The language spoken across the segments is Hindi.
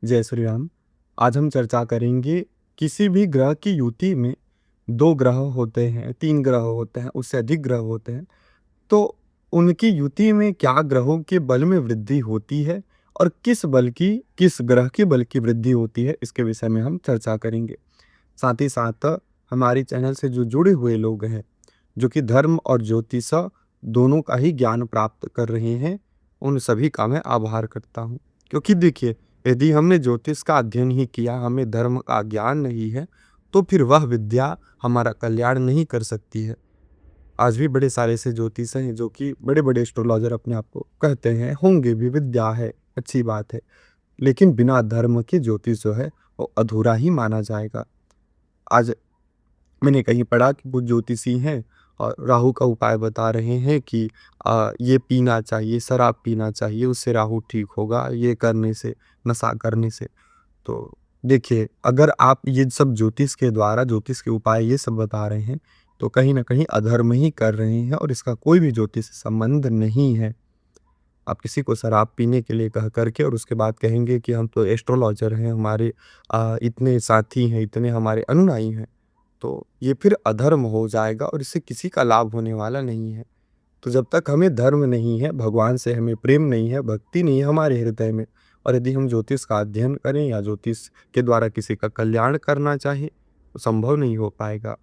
जय श्री राम। आज हम चर्चा करेंगे किसी भी ग्रह की युति में 2 ग्रह होते हैं, 3 ग्रह होते हैं, उससे अधिक ग्रह होते हैं। तो उनकी युति में क्या ग्रहों के बल में वृद्धि होती है और किस ग्रह के बल की वृद्धि होती है, इसके विषय में हम चर्चा करेंगे। साथ ही साथ हमारे चैनल से जो जुड़े हुए लोग हैं, जो कि धर्म और ज्योतिष दोनों का ही ज्ञान प्राप्त कर रहे हैं, उन सभी का मैं आभार करता हूँ। क्योंकि देखिए, यदि हमने ज्योतिष का अध्ययन ही किया, हमें धर्म का ज्ञान नहीं है, तो फिर वह विद्या हमारा कल्याण नहीं कर सकती है। आज भी बड़े सारे ऐसे ज्योतिष हैं जो कि बड़े-बड़े एस्ट्रोलॉजर अपने आप को कहते हैं, होंगे भी, विद्या है, अच्छी बात है। लेकिन बिना धर्म के ज्योतिष जो है, वो अधूरा ही माना जाएगा। आज मैंने कहीं पढ़ा कि वो ज्योतिषी हैं और राहु का उपाय बता रहे हैं कि ये पीना चाहिए, शराब पीना चाहिए, उससे राहु ठीक होगा, ये करने से, नशा करने से। तो देखिए, अगर आप ये सब ज्योतिष के द्वारा, ज्योतिष के उपाय ये सब बता रहे हैं, तो कहीं न कहीं अधर्म ही कर रहे हैं और इसका कोई भी ज्योतिष से संबंध नहीं है। आप किसी को शराब पीने के लिए कह कर के और उसके बाद कहेंगे कि हम तो एस्ट्रोलॉजर हैं, हमारे इतने साथी हैं, इतने हमारे अनुयायी हैं। तो ये फिर अधर्म हो जाएगा और इससे किसी का लाभ होने वाला नहीं है। तो जब तक हमें धर्म नहीं है, भगवान से हमें प्रेम नहीं है, भक्ति नहीं है हमारे हृदय में, और यदि हम ज्योतिष का अध्ययन करें या ज्योतिष के द्वारा किसी का कल्याण करना चाहें, तो संभव नहीं हो पाएगा।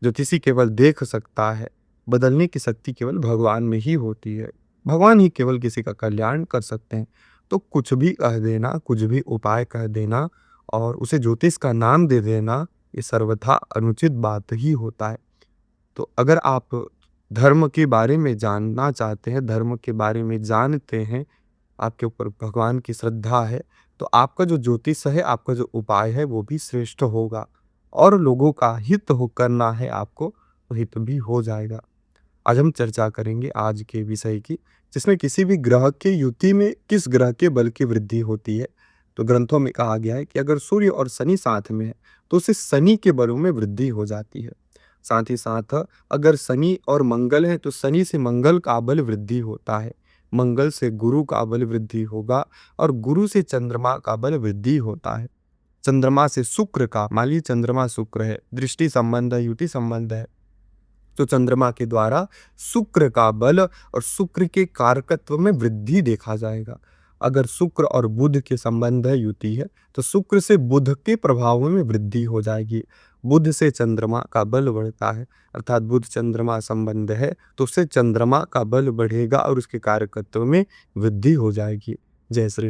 ज्योतिषी केवल देख सकता है, बदलने की शक्ति केवल भगवान में ही होती है। भगवान ही केवल किसी का कल्याण कर सकते हैं। तो कुछ भी कह देना, कुछ भी उपाय कह देना और उसे ज्योतिष का नाम दे देना, ये सर्वथा अनुचित बात ही होता है। तो अगर आप धर्म के बारे में जानना चाहते हैं, धर्म के बारे में जानते हैं, आपके ऊपर भगवान की श्रद्धा है, तो आपका जो ज्योतिष है, आपका जो उपाय है, वो भी श्रेष्ठ होगा और लोगों का हित हो करना है आपको, तो हित भी हो जाएगा। आज हम चर्चा करेंगे आज के विषय की, जिसमें किसी भी ग्रह के युति में किस ग्रह के बल की वृद्धि होती है। तो ग्रंथों में कहा गया है कि अगर सूर्य और शनि साथ में है, तो उससे शनि के बलों में वृद्धि हो जाती है। साथ ही साथ अगर शनि और मंगल है, तो शनि से मंगल का बल वृद्धि होता है, मंगल से गुरु का बल वृद्धि होगा और गुरु से चंद्रमा का बल वृद्धि होता है। चंद्रमा से शुक्र का, मान लीजिए चंद्रमा शुक्र है, दृष्टि संबंध है, युति संबंध है, तो चंद्रमा के द्वारा शुक्र का बल और शुक्र के कारकत्व में वृद्धि देखा जाएगा। अगर शुक्र और बुध के संबंध है, युति है, तो शुक्र से बुध के प्रभाव में वृद्धि हो जाएगी। बुध से चंद्रमा का बल बढ़ता है, अर्थात बुध चंद्रमा संबंध है, तो उससे चंद्रमा का बल बढ़ेगा और उसके कारकत्व में वृद्धि हो जाएगी। जय श्री